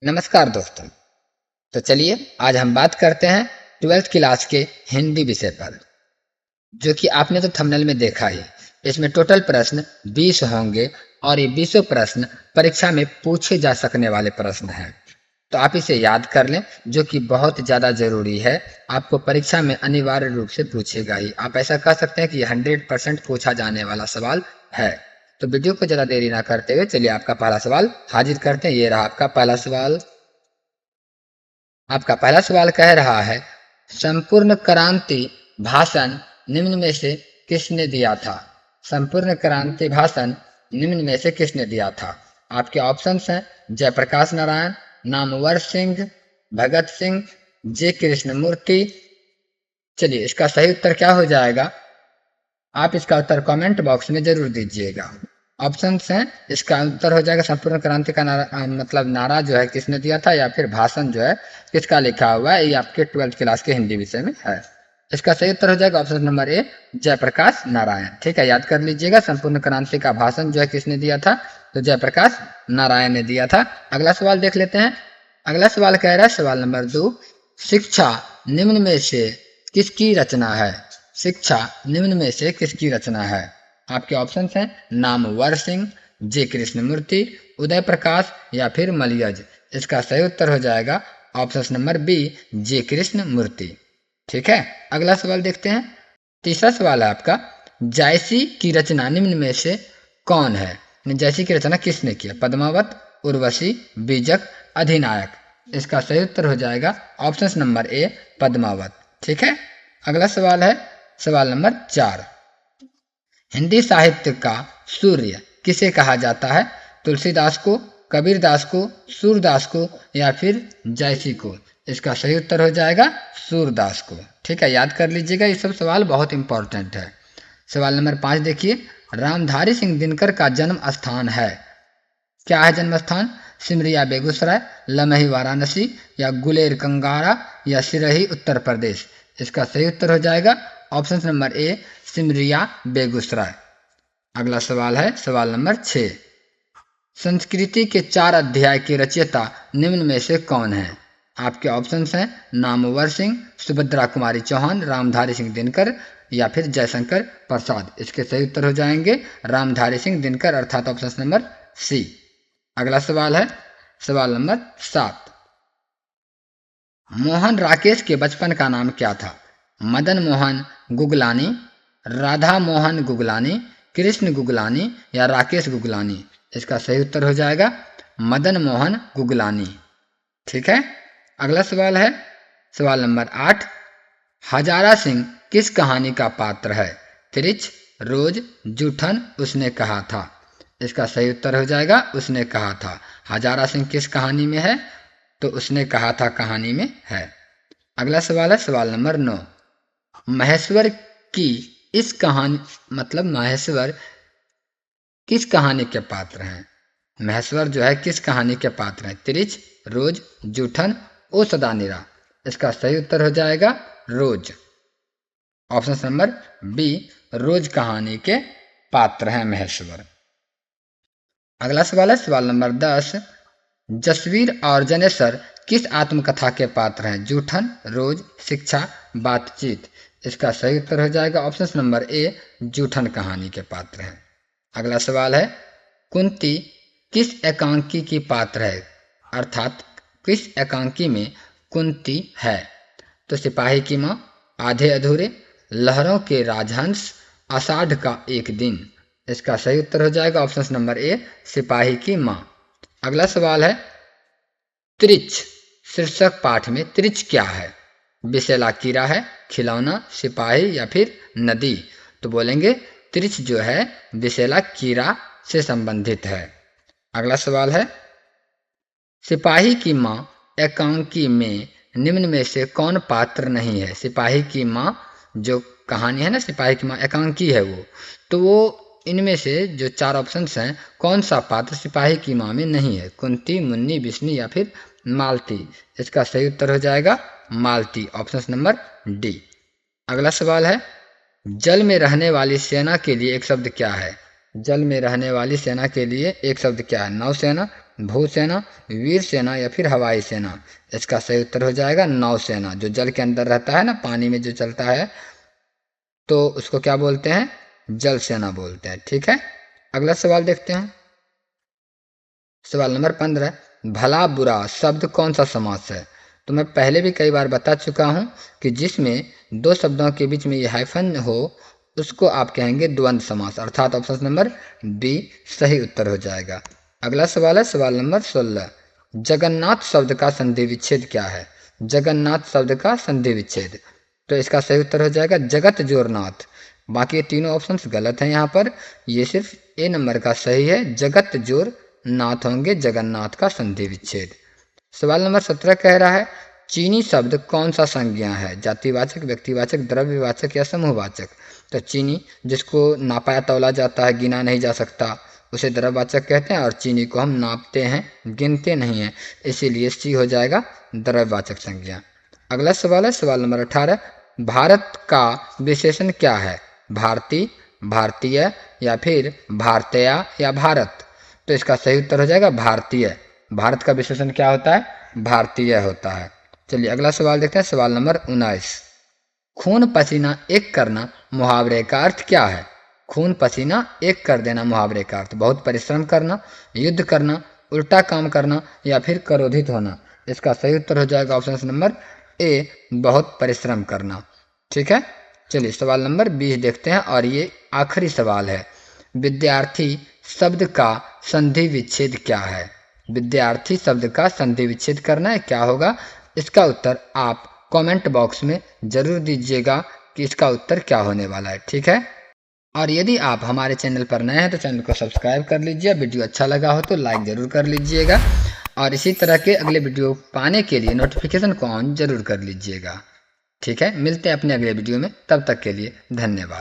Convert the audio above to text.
नमस्कार दोस्तों। तो चलिए आज हम बात करते हैं 12th क्लास के हिंदी विषय पर, जो कि आपने तो थंबनेल में देखा ही। इसमें टोटल प्रश्न 20 होंगे और ये 20 प्रश्न परीक्षा में पूछे जा सकने वाले प्रश्न हैं। तो आप इसे याद कर लें, जो कि बहुत ज़्यादा ज़रूरी है। आपको परीक्षा में अनिवार्य रूप से पूछेगा ही। आप ऐसा कह सकते हैं कि 100% पूछा जाने वाला सवाल है। तो वीडियो को ज़्यादा देरी ना करते हुए चलिए आपका पहला सवाल हाजिर करते हैं। ये रहा आपका पहला सवाल। आपका पहला सवाल कह रहा है, संपूर्ण क्रांति भाषण निम्न में से किसने दिया था? संपूर्ण क्रांति भाषण निम्न में से किसने दिया था? आपके ऑप्शंस हैं जयप्रकाश नारायण, नामवर सिंह, भगत सिंह, जे कृष्णमूर्ति। चलिए इसका सही उत्तर क्या हो जाएगा? आप इसका उत्तर कमेंट बॉक्स में जरूर दीजिएगा। ऑप्शंस हैं, इसका उत्तर हो जाएगा संपूर्ण क्रांति का नारा, मतलब नारा जो है किसने दिया था, या फिर भाषण जो है किसका लिखा हुआ है। ये आपके 12th क्लास के हिंदी विषय में है। इसका सही उत्तर हो जाएगा option number A, Jayaprakash Narayan. ठीक है, याद कर लीजिएगा। संपूर्ण क्रांति का भाषण जो है किसने दिया था? तो जयप्रकाश नारायण ने दिया था। अगला सवाल देख लेते हैं। अगला सवाल कह रहा है, सवाल नंबर 2, शिक्षा निम्न में से किसकी रचना है? शिक्षा निम्न में से किसकी रचना है? आपके ऑप्शंस हैं नामवर सिंह, जे कृष्णमूर्ति, उदय प्रकाश या फिर मलियज। इसका सही उत्तर हो जाएगा ऑप्शन नंबर बी, जे कृष्णमूर्ति। ठीक है, अगला सवाल देखते हैं। तीसरा सवाल है आपका, जायसी की रचना निम्न में से कौन है? जायसी की रचना किसने किया? पद्मावत, उर्वशी, बीजक, अधिनायक। इसका सही उत्तर हो जाएगा ऑप्शन नंबर ए, पद्मावत। ठीक है, अगला सवाल है सवाल नंबर 4, हिंदी साहित्य का सूर्य किसे कहा जाता है? तुलसीदास को, कबीरदास को, सूरदास को या फिर जायसी को। इसका सही उत्तर हो जाएगा सूरदास को। ठीक है, याद कर लीजिएगा, ये सब सवाल बहुत इंपॉर्टेंट है। सवाल नंबर 5 देखिए, रामधारी सिंह दिनकर का जन्म स्थान है? क्या है जन्म स्थान? सिमरिया बेगूसराय, लमही वाराणसी या गुलेर कंगारा या सिरही उत्तर प्रदेश। इसका सही उत्तर हो जाएगा ऑप्शन नंबर ए, सिमरिया बेगूसराय। अगला सवाल है सवाल नंबर 6, संस्कृति के 4 अध्याय के रचयिता निम्न में से कौन है? आपके ऑप्शंस हैं नामवर सिंह, सुभद्रा कुमारी चौहान, रामधारी सिंह दिनकर या फिर जयशंकर प्रसाद। इसके सही उत्तर हो जाएंगे रामधारी सिंह दिनकर, अर्थात ऑप्शन नंबर सी। अगला सवाल है सवाल नंबर 7, मोहन राकेश के बचपन का नाम क्या था? मदन मोहन गुगलानी, राधा मोहन गुगलानी, कृष्ण गुगलानी या राकेश गुगलानी। इसका सही उत्तर हो जाएगा मदन मोहन गुगलानी। ठीक है, अगला सवाल है सवाल नंबर 8, हजारा सिंह किस कहानी का पात्र है? त्रिच, रोज, जूठन, उसने कहा था। इसका सही उत्तर हो जाएगा उसने कहा था। हजारा सिंह किस कहानी में है? तो उसने कहा था कहानी में है। अगला सवाल है सवाल नंबर 9, महेश्वर की इस कहानी, मतलब महेश्वर किस कहानी के पात्र हैं? महेश्वर जो है किस कहानी के पात्र हैं? त्रिच, रोज, जूठन, ओ सदानीरा। इसका सही उत्तर हो जाएगा रोज, ऑप्शन नंबर बी, रोज कहानी के पात्र हैं महेश्वर। अगला सवाल है सवाल नंबर 10, जसवीर और जनेश्वर किस आत्मकथा के पात्र हैं? जूठन, रोज, शिक्षा, बातचीत। इसका सही उत्तर हो जाएगा ऑप्शन नंबर ए, जूठन कहानी के पात्र हैं। अगला सवाल है, कुंती किस एकांकी की पात्र है? अर्थात किस एकांकी में कुंती है? तो सिपाही की माँ, आधे अधूरे, लहरों के राजहंस, आषाढ़ का एक दिन। इसका सही उत्तर हो जाएगा ऑप्शन नंबर ए, सिपाही की माँ। अगला सवाल है, त्रिच शीर्षक पाठ में त्रिच क्या है? विषैला कीड़ा है, खिलौना, सिपाही या फिर नदी। तो बोलेंगे त्रिच जो है विषैला कीड़ा से संबंधित है। अगला सवाल है, सिपाही की माँ एकांकी में निम्न में से कौन पात्र नहीं है? सिपाही की माँ जो कहानी है ना, सिपाही की माँ एकांकी है वो, तो वो इनमें से जो 4 ऑप्शंस हैं, कौन सा पात्र सिपाही की माँ में नहीं है? कुंती, मुन्नी, बिस्नी या फिर मालती। इसका सही उत्तर हो जाएगा मालती, ऑप्शन नंबर डी। अगला सवाल है, जल में रहने वाली सेना के लिए एक शब्द क्या है? जल में रहने वाली सेना के लिए एक शब्द क्या है? नौसेना, भूसेना, वीर सेना या फिर हवाई सेना? इसका सही उत्तर हो जाएगा नौसेना। जो जल के अंदर रहता है ना, पानी में जो चलता है, तो उसको क्या बोलते हैं? जल सेना बोलते हैं। ठीक है, अगला सवाल देखते हैं। सवाल नंबर 15, भला बुरा शब्द कौन सा समास है? तो मैं पहले भी कई बार बता चुका हूं कि जिसमें दो शब्दों के बीच में ये हाइफन हो उसको आप कहेंगे द्वंद्व समास, अर्थात ऑप्शन नंबर बी सही उत्तर हो जाएगा। अगला सवाल है सवाल नंबर 16, जगन्नाथ शब्द का संधि विच्छेद क्या है? जगन्नाथ शब्द का संधि विच्छेद, तो इसका सही उत्तर हो जाएगा जगत जोरनाथ। बाकी तीनों ऑप्शंस गलत हैं यहाँ पर, ये सिर्फ ए नंबर का सही है, जगत जोर नाथ होंगे जगन्नाथ का संधि विच्छेद। सवाल नंबर 17 कह रहा है चीनी शब्द कौन सा संज्ञा है? जातिवाचक, व्यक्तिवाचक, द्रव्यवाचक या समूहवाचक? तो चीनी जिसको नापाया तौला जाता है, गिना नहीं जा सकता, उसे द्रव्यवाचक कहते हैं, और चीनी को हम नापते हैं, गिनते नहीं हैं, इसीलिए सी हो जाएगा द्रव्यवाचक संज्ञा। अगला सवाल है सवाल नंबर 18, भारत का विशेषण क्या है? भारती, भारतीय या फिर भारतीय या भारत? तो इसका सही उत्तर हो जाएगा भारतीय। भारत का विशेषण क्या होता है? भारतीय होता है। चलिए अगला सवाल देखते हैं, सवाल नंबर 19, खून पसीना एक करना मुहावरे का अर्थ क्या है? खून पसीना एक कर देना मुहावरे का अर्थ बहुत परिश्रम करना, युद्ध करना, उल्टा काम करना या फिर क्रोधित होना? इसका सही उत्तर हो जाएगा ऑप्शन नंबर ए बहुत परिश्रम करना। ठीक है, चलिए सवाल नंबर 20 देखते हैं और ये आखिरी सवाल है, विद्यार्थी शब्द का संधि विच्छेद क्या है? विद्यार्थी शब्द का संधि विच्छेद करना है, क्या होगा? इसका उत्तर आप कमेंट बॉक्स में जरूर दीजिएगा कि इसका उत्तर क्या होने वाला है। ठीक है, और यदि आप हमारे चैनल पर नए हैं तो चैनल को सब्सक्राइब कर लीजिए, वीडियो अच्छा लगा हो तो लाइक ज़रूर कर लीजिएगा, और इसी तरह के अगले वीडियो पाने के लिए नोटिफिकेशन को ऑन जरूर कर लीजिएगा। ठीक है, मिलते हैं अपने अगले वीडियो में, तब तक के लिए धन्यवाद।